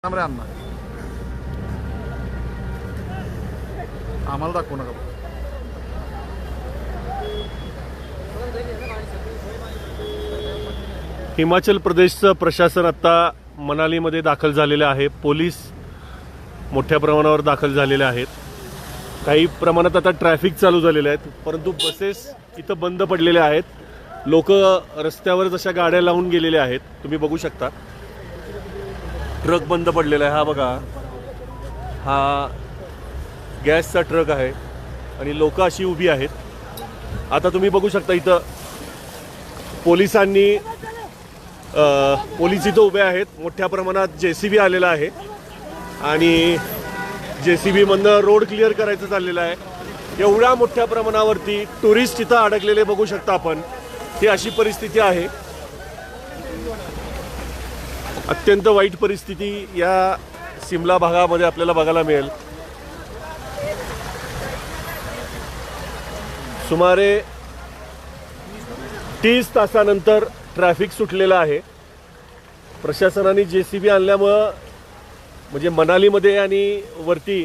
रे अण्णा आम्हाला दाखवू नका. हिमाचल प्रदेशचं प्रशासन आता मनालीमध्ये दाखल झालेले आहे. पोलीस मोठ्या प्रमाणावर दाखल झालेले आहेत. काही प्रमाणात आता ट्रॅफिक चालू झालेले आहेत, परंतु बसेस इथं बंद पडलेल्या आहेत. लोक रस्त्यावर जशा गाड्या लावून गेलेले आहेत, तुम्ही बघू शकता. ट्रक बंद पडलेला आहे. हा बघा, हा गॅसचा ट्रक आहे आणि लोक अशी उभी आहेत. आता तुम्ही बघू शकता इथं पोलिसांनी पोलीस इथं उभे आहेत. मोठ्या प्रमाणात JCB आलेला आहे आणि JCB मधनं रोड क्लिअर करायचं चाललेलं आहे. एवढ्या मोठ्या प्रमाणावरती टुरिस्ट इथं अडकलेले बघू शकता आपण. ही अशी परिस्थिती आहे. अत्यंत वाईट परिस्थिती या शिमला भागामध्ये आपल्याला बघायला मिळेल. सुमारे 30 तासानंतर ट्रॅफिक सुटलेलं आहे. प्रशासनाने JCB आणल्यामुळं म्हणजे मनालीमध्ये आणि वरती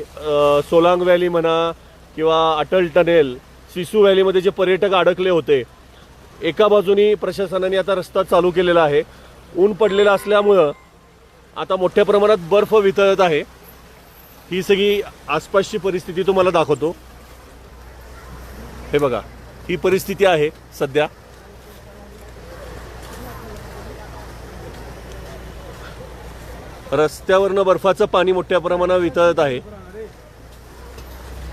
सोलांग व्हॅली म्हणा किंवा अटल टनेल, सिसू व्हॅलीमध्ये जे पर्यटक अडकले होते, एका बाजूनी प्रशासनाने आता रस्ता चालू केलेला आहे. ऊन पडलेलं असल्यामुळं आता मोठ्या प्रमाणात बर्फ वितळत आहे. ही सगळी आसपासची परिस्थिती तुम्हाला दाखवतो. हे बघा, ही परिस्थिती आहे सध्या. रस्त्यावरनं बर्फाचं पाणी मोठ्या प्रमाणात वितळत आहे.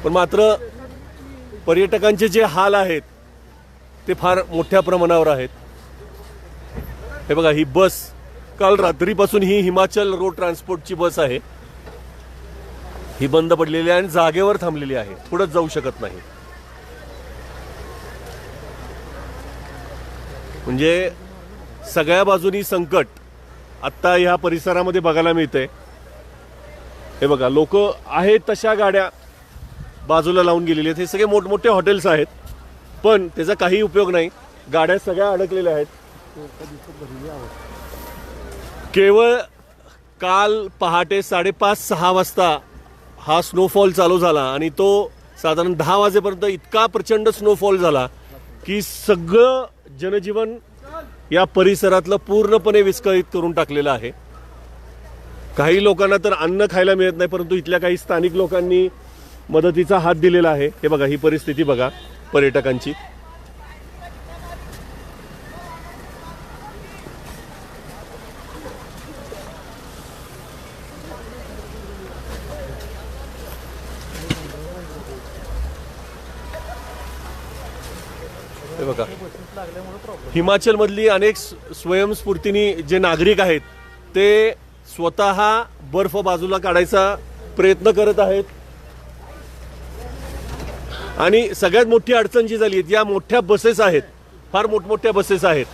पण मात्र पर्यटकांचे जे हाल आहेत ते फार मोठ्या प्रमाणावर आहेत. हे बघा, ही बस काल रात्रीपासून ही हिमाचल रोड ट्रान्सपोर्टची बस आहे. ही बंद पडलेली आहे आणि जागेवर थांबलेली आहे, पुढे जाऊ शकत नाही. म्हणजे सगळ्या बाजूनी संकट आत्ता ह्या परिसरामध्ये बघायला मिळते. हे बघा, लोक आहेत तशा गाड्या बाजूला लावून गेलेली आहेत. हे सगळे मोठमोठे हॉटेल्स आहेत, पण त्याचा काही उपयोग नाही. गाड्या सगळ्या अडकलेल्या आहेत. केवळ काल पहाटे 5:30-6 वाजता हा स्नोफॉल चालू झाला आणि तो साधारण 10 वाजेपर्यंत इतका प्रचंड स्नोफॉल झाला की सगळं जनजीवन या परिसरातलं पूर्णपणे विस्कळीत करून टाकलेलं आहे. काही लोकांना तर अन्न खायला मिळत नाही, परंतु इथल्या काही स्थानिक लोकांनी मदतीचा हात दिलेला आहे. हे बघा, ही परिस्थिती बघा पर्यटकांची. हे बघा, हिमाचल मधली अनेक स्वयंस्फूर्तीनी जे नागरिक आहेत ते स्वतः बर्फ बाजूला काढायचा प्रयत्न करत आहेत. आणि सगळ्यात मोठी अडचण जी झाली आहे, या मोठ्या बसेस आहेत, फार मोठमोठ्या बसेस आहेत,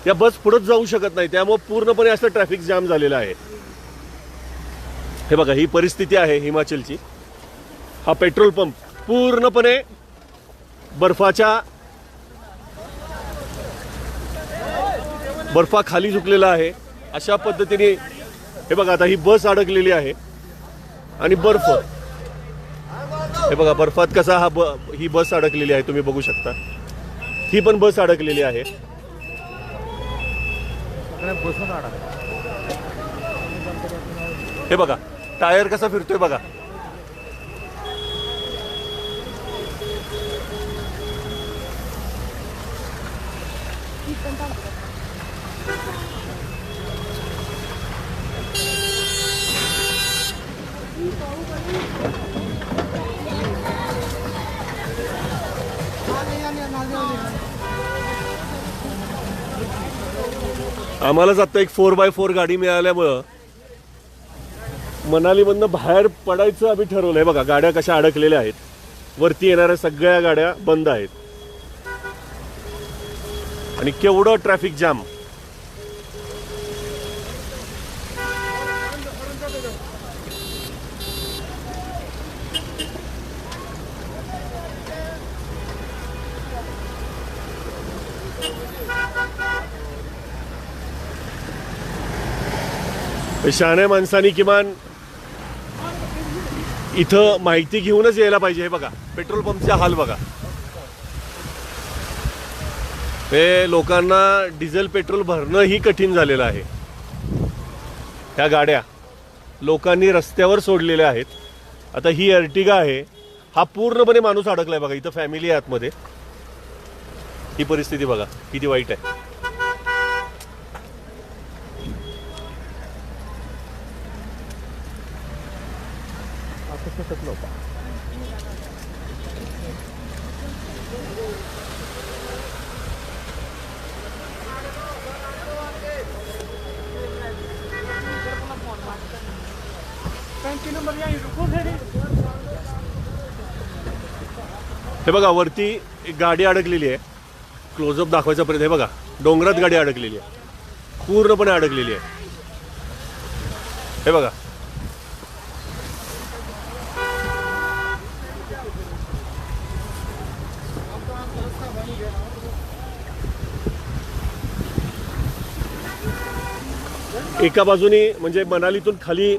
या बस पुढेच जाऊ शकत नाही. त्यामुळे पूर्णपणे असं ट्रॅफिक जाम झालेलं आहे. हे बघा, ही परिस्थिती आहे हिमाचलची. हा पेट्रोल पंप पूर्णपणे बर्फाखाली झुकलेला आहे. अशा पद्धतीने हे बघा, आता ही बस अडकलेली आहे आणि बर्फ, हे बघा बर्फात कसा ही बस अडकलेली आहे, तुम्ही बघू शकता. ही पण बस अडकलेली आहे. हे बघा, टायर कसा फिरतोय बघा. आम्हालाच आता एक 4x4 गाडी मिळाल्यामुळं मनालीमधनं बाहेर पडायचं आम्ही ठरवलंय. बघा, गाड्या कशा अडकलेल्या आहेत. वरती येणाऱ्या सगळ्या गाड्या बंद आहेत आणि केवढं ट्रॅफिक जाम. शहाण्या माणसांनी किमान इथं माहिती घेऊनच यायला पाहिजे. हे बघा पेट्रोल पंपचा हाल बघा. हे लोकांना डिझेल पेट्रोल भरणं ही कठीण झालेलं आहे. ह्या गाड्या लोकांनी रस्त्यावर सोडलेल्या आहेत. आता ही अर्टिगा आहे, हा पूर्णपणे माणूस अडकलाय बघा. इथं फॅमिली आहे आतमध्ये. ही परिस्थिती बघा किती वाईट आहे. हे बघा वरती एक गाडी अडकलेली आहे. क्लोजअप दाखवायचा प्रयत्न. हे बघा डोंगरात गाडी अडकलेली आहे, पूर्णपणे अडकलेली आहे. हे बघा एका बाजूने म्हणजे मनालीतून खाली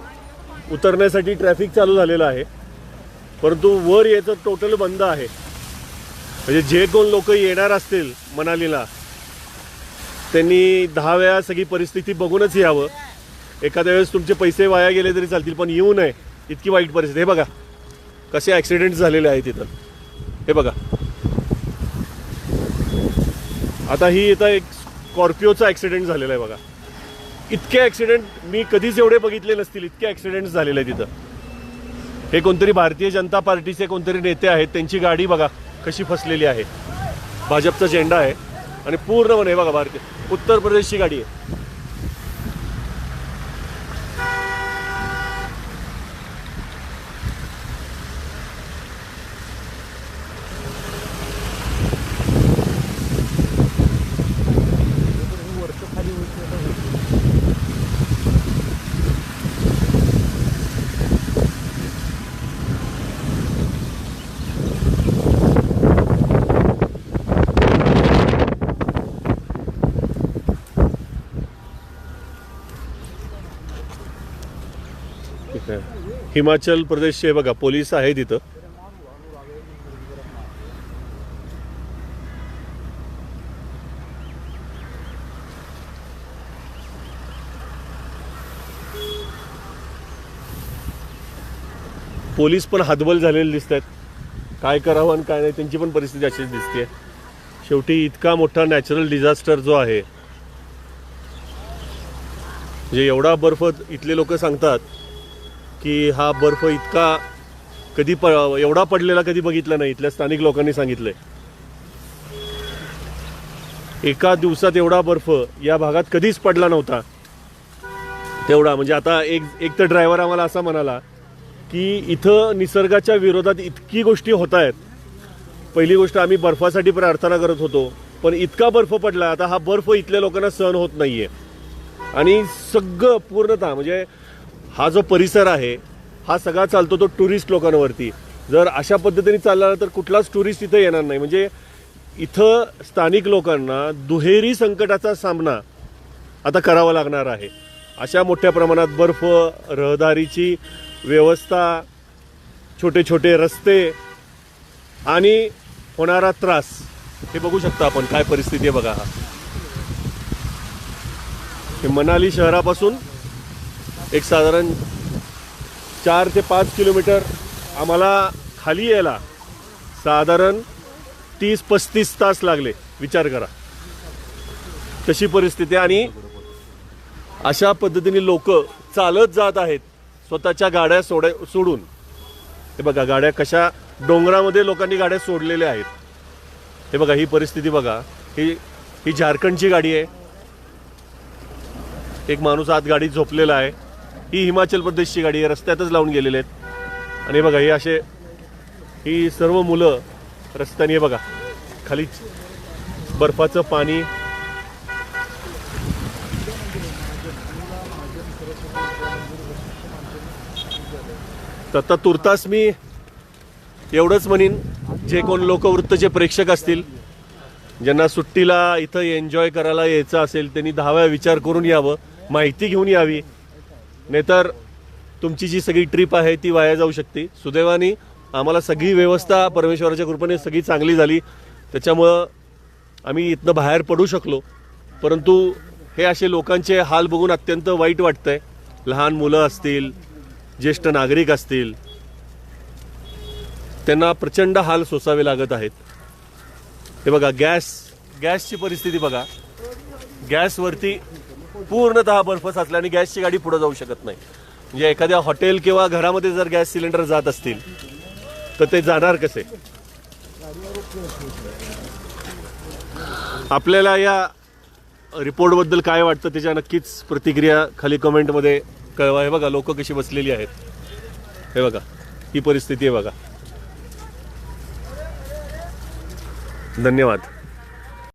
उतरण्यासाठी ट्रॅफिक चालू झालेलं आहे, परंतु वर यायचं टोटल बंद आहे. म्हणजे जे कोण लोक येणार असतील मनालीला त्यांनी 10 वेळा सगळी परिस्थिती बघूनच यावं. एखाद्या वेळेस तुमचे पैसे वाया गेले तरी चालतील, पण येऊ नये इतकी वाईट परिस्थिती. हे बघा कसे ॲक्सिडेंट झालेले आहेत तिथं. हे बघा आता ही इथं एक स्कॉर्पिओचा ॲक्सिडेंट झालेला आहे बघा. इतके ॲक्सिडेंट मी कधीच एवढे बघितले नसतील, इतके ॲक्सिडेंट्स झालेले आहेत तिथं. हे कोणतरी भारतीय जनता पार्टीचे कोणतरी नेते आहेत, त्यांची गाडी बघा कशी फसलेली आहे. भाजपचा झेंडा आहे आणि पूर्णपणे बघा भारतीय उत्तर प्रदेशची गाडी आहे. हिमाचल प्रदेशचे बघा पोलीस आहेत इथं. पोलीस पण हातबल झालेले दिसत आहेत. काय करावं आणि काय नाही त्यांची पण परिस्थिती अशीच दिसते. शेवटी इतका मोठा नॅचरल डिझास्टर जो आहे, म्हणजे एवढा बर्फ इथले लोक सांगतात की हा बर्फ इतका कधी एवढा पडलेला कधी बघितला नाही. इथल्या स्थानिक लोकांनी सांगितलंय एका दिवसात एवढा बर्फ या भागात कधीच पडला नव्हता तेवढा. म्हणजे आता एक तर ड्रायव्हर आम्हाला असा म्हणाला की इथं निसर्गाच्या विरोधात इतकी गोष्टी होत आहेत. पहिली गोष्ट आम्ही बर्फासाठी प्रार्थना करत होतो, पण इतका बर्फ पडला आता हा बर्फ इथल्या लोकांना सहन होत नाहीये. आणि सगळं पूर्णतः म्हणजे हा जो परिसर आहे हा सगळा चालतो तो टुरिस्ट लोकांवरती. जर अशा पद्धतीने चालला तर कुठलाच टुरिस्ट इथं येणार नाही. म्हणजे इथं स्थानिक लोकांना दुहेरी संकटाचा सामना आता करावा लागणार आहे. अशा मोठ्या प्रमाणात बर्फ, रहदारीची व्यवस्था, छोटे छोटे रस्ते आणि होणारा त्रास हे बघू शकता आपण. काय परिस्थिती आहे बघा. हे मनाली शहरापासून एक साधारण 4 ते 5 किलोमीटर आम्हाला खाली यायला साधारण 30-35 तास लागले. विचार करा तशी परिस्थिती. आणि अशा पद्धतीने लोक चालत जात आहेत स्वतःच्या गाड्या सोडून. हे बघा गाड्या कशा डोंगरामध्ये लोकांनी गाड्या सोडलेल्या आहेत. हे बघा ही परिस्थिती बघा. ही झारखंडची गाडी आहे. एक माणूस आत गाडीत झोपलेला आहे. ही हिमाचल प्रदेशची गाडी आहे. रस्त्यातच लावून गेलेले आहेत. आणि बघा ही सर्व मुलं रस्त्याने बघा खाली बर्फाचं पाणी. तर आता तुर्तास मी एवढंच म्हणीन, जे कोण लोकवृत्तचे प्रेक्षक असतील ज्यांना सुट्टीला इथं एन्जॉय करायला यायचं असेल त्यांनी 10 वेळा विचार करून यावं, माहिती घेऊन यावी. नाहीतर तुमची जी सगळी ट्रिप आहे ती वाया जाऊ शकते. सुदैवाने आम्हाला सगळी व्यवस्था परमेश्वराच्या कृपेने सगळी चांगली झाली, त्याच्यामुळं आम्ही इथनं बाहेर पडू शकलो. परंतु हे असे लोकांचे हाल बघून अत्यंत वाईट वाटतंय. लहान मुलं असतील, ज्येष्ठ नागरिक असतील, त्यांना प्रचंड हाल सोसावे लागत आहेत. हे बघा, गॅसची परिस्थिती बघा. गॅसवरती पूर्णतः बर्फ साचला आणि गॅसची गाडी पुढे जाऊ शकत नाही. म्हणजे एखाद्या हॉटेल किंवा घरामध्ये जर गॅस सिलेंडर जात असतील तर ते जाणार कसे? आपल्याला या रिपोर्टबद्दल काय वाटतं त्याच्या नक्कीच प्रतिक्रिया खाली कमेंटमध्ये कळवा. हे बघा, लोक कशी बसलेली आहेत. हे बघा, ही परिस्थिती आहे बघा. धन्यवाद.